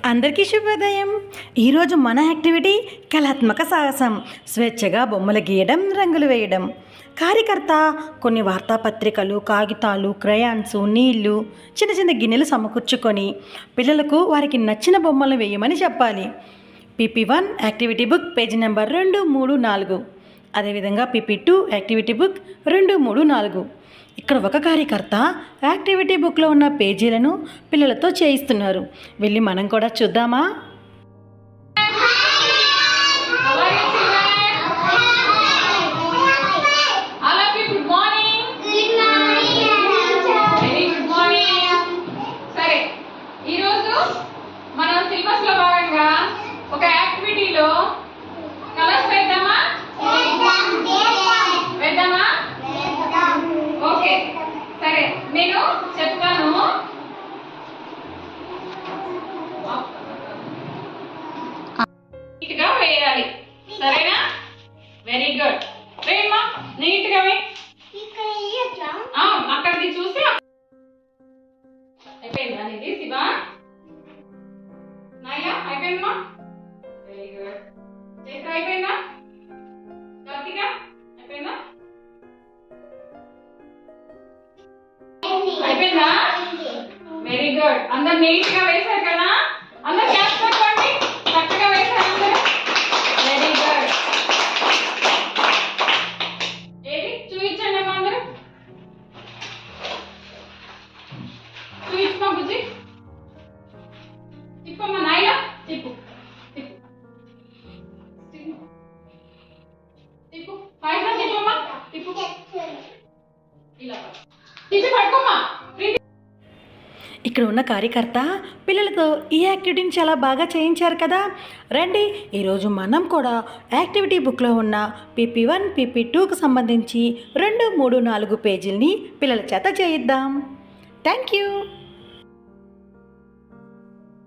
అందరికీ శుభోదయం. ఈరోజు మన యాక్టివిటీ కళాత్మక సాహసం. స్వేచ్ఛగా బొమ్మలు గీయడం, రంగులు వేయడం. కార్యకర్త కొన్ని వార్తాపత్రికలు, కాగితాలు, క్రయాన్స్, నీళ్లు, చిన్న చిన్న గిన్నెలు సమకూర్చుకొని పిల్లలకు వారికి నచ్చిన బొమ్మలు వేయమని చెప్పాలి. PP1 activity book page number 2, 3, 4. అదేవిధంగా PP2 యాక్టివిటీ బుక్ 2, 3, 4. ఇక్కడ ఒక కార్యకర్త యాక్టివిటీ బుక్లో ఉన్న పేజీలను పిల్లలతో చేయిస్తున్నారు. వెళ్ళి మనం కూడా చూద్దామా? మనం సిలబస్ లో భాగంగా ఒక యాక్టివిటీలో కలర్స్ వేద్దామా? వేద్దామా? ఓకే, సరే, నేను చెప్తాను. నీట్ గా వేయాలి, సరేనా? Very good. వేయమ్మా, నీట్ గా వే. అక్కడికి చూసి అయిపోయిందా నీది శివా? నాయా అయిపోయిందమ్మా? Very good. చైత్ర అయిపోయిందా? కార్తిక అయిపోయిందా? అయిపోయిందా? Very good. అందరు నీట్ గా వేశారు కదా? అందరు క్లాస్ పట్టుకోండి. చక్కగా వేశారు అందరు. Very good. ఏది చూపించండి అమ్మా, అందరు చూపించమా. బుజ్జి తిప్పమ్మా. నాయన తిప్పు, తిప్పు, తిప్పు. పైన తిప్పమ్మా, తిప్పు. ఇలా తీసి పట్టుకోమ్మా. ఇక్కడ ఉన్న కార్యకర్త పిల్లలతో ఈ యాక్టివిటీని చాలా బాగా చేయించారు కదా. రండి, ఈరోజు మనం కూడా యాక్టివిటీ బుక్లో ఉన్న PP1, PP2కు సంబంధించి 2, 3, 4 పేజీలని పిల్లల చేత చేయిద్దాం. Thank you.